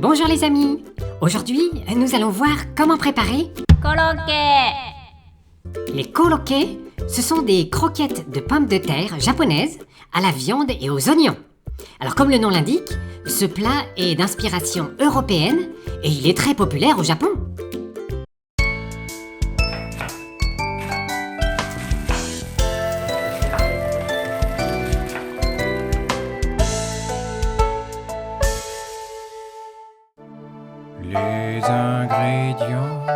Bonjour les amis. Aujourd'hui, nous allons voir comment préparer Korokke. les korokke. Ce sont des croquettes de pommes de terre japonaises à la viande et aux oignons. Alors comme le nom l'indique, ce plat est d'inspiration européenne et il est très populaire au Japon. Les ingrédients.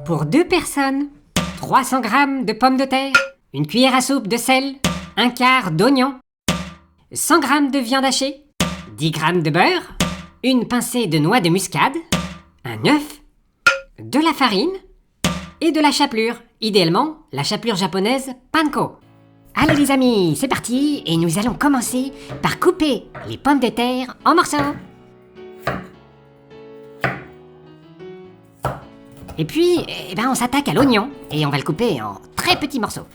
Pour 2 personnes, 300 g de pommes de terre, une cuillère à soupe de sel, un quart d'oignon, 100 g de viande hachée, 10 g de beurre, une pincée de noix de muscade, un œuf, de la farine et de la chapelure, idéalement la chapelure japonaise panko. Allez les amis, c'est parti et nous allons commencer par couper les pommes de terre en morceaux. Et puis, on s'attaque à l'oignon et on va le couper en très petits morceaux.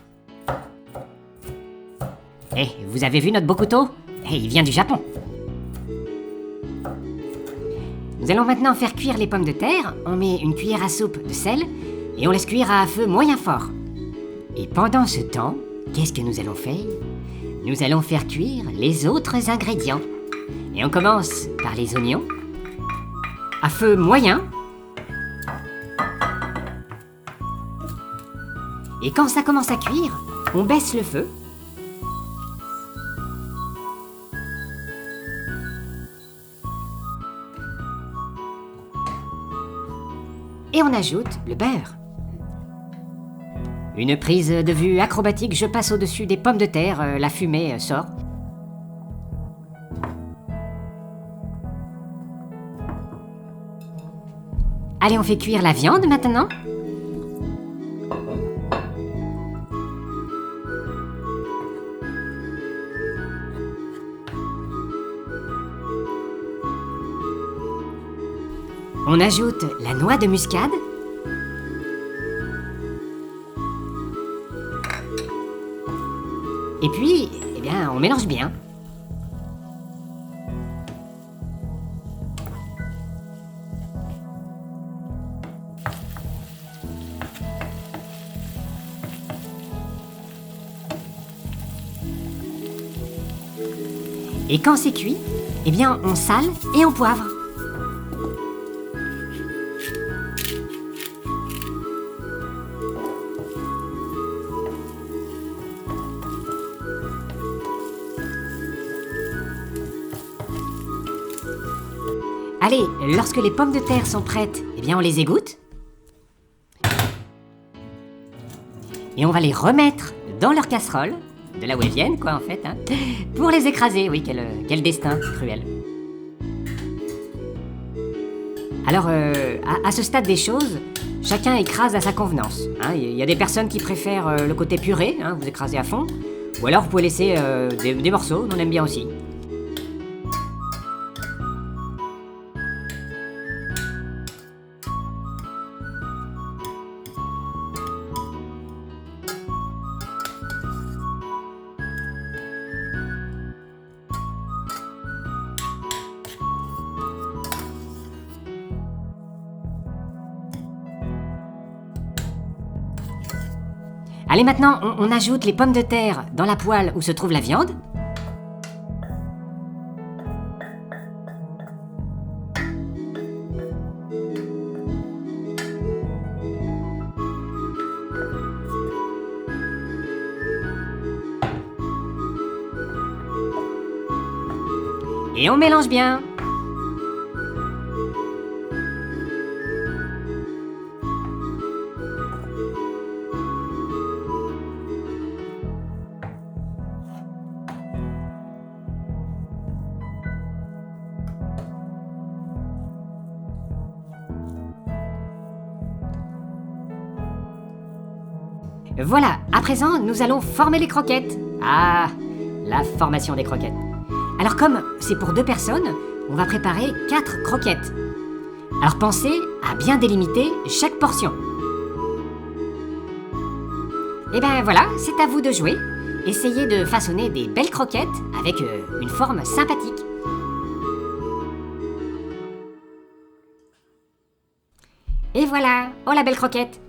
Vous avez vu notre beau couteau? Il vient du Japon. Nous allons maintenant faire cuire les pommes de terre. On met une cuillère à soupe de sel et on laisse cuire à feu moyen fort. Et pendant ce temps, qu'est-ce que nous allons faire? Nous allons faire cuire les autres ingrédients. Et on commence par les oignons. À feu moyen. Et quand ça commence à cuire, on baisse le feu. Et on ajoute le beurre. Une prise de vue acrobatique, je passe au-dessus des pommes de terre, la fumée sort. Allez, on fait cuire la viande maintenant. On ajoute la noix de muscade. Et puis, on mélange bien. Et quand c'est cuit, on sale et on poivre. Allez, lorsque les pommes de terre sont prêtes, on les égoutte. Et on va les remettre dans leur casserole, de là où elles viennent, quoi, en fait, pour les écraser. Oui, quel destin cruel. Alors, à ce stade des choses, chacun écrase à sa convenance. Il y a des personnes qui préfèrent le côté purée, vous écrasez à fond, ou alors vous pouvez laisser des morceaux, on aime bien aussi. Allez, maintenant, on ajoute les pommes de terre dans la poêle où se trouve la viande. Et on mélange bien. Voilà, à présent, nous allons former les croquettes. Ah, la formation des croquettes. Alors comme c'est pour 2 personnes, on va préparer 4 croquettes. Alors pensez à bien délimiter chaque portion. Voilà, c'est à vous de jouer. Essayez de façonner des belles croquettes avec une forme sympathique. Et voilà, oh la belle croquette.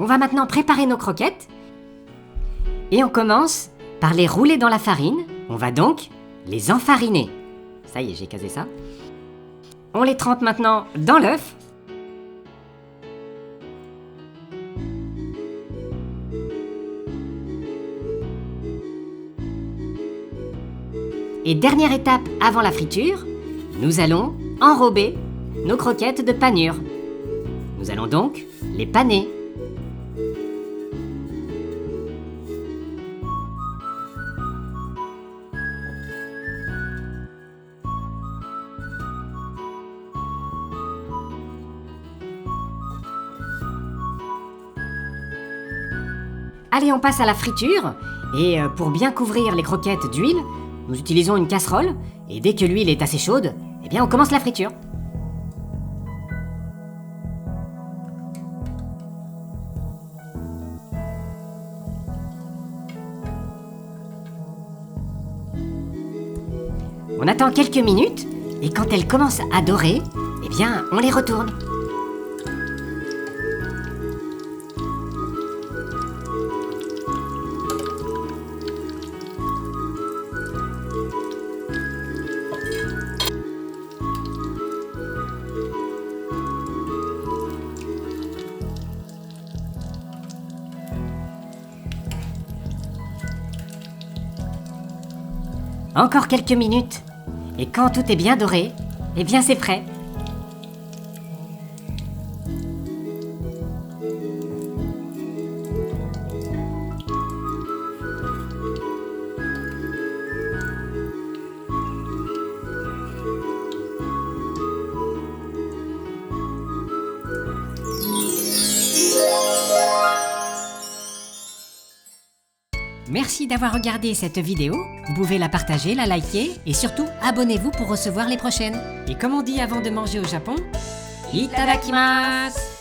On va maintenant préparer nos croquettes. Et on commence par les rouler dans la farine. On va donc les enfariner. Ça y est, j'ai casé ça. On les trempe maintenant dans l'œuf. Et dernière étape avant la friture, nous allons enrober nos croquettes de panure. Nous allons donc les paner. Allez, on passe à la friture. Et pour bien couvrir les croquettes d'huile, nous utilisons une casserole. Et dès que l'huile est assez chaude, eh bien on commence la friture. On attend quelques minutes, et quand elles commencent à dorer, eh bien on les retourne. Encore quelques minutes, et quand tout est bien doré, eh bien c'est prêt. Merci d'avoir regardé cette vidéo. Vous pouvez la partager, la liker et surtout abonnez-vous pour recevoir les prochaines. Et comme on dit avant de manger au Japon, itadakimasu!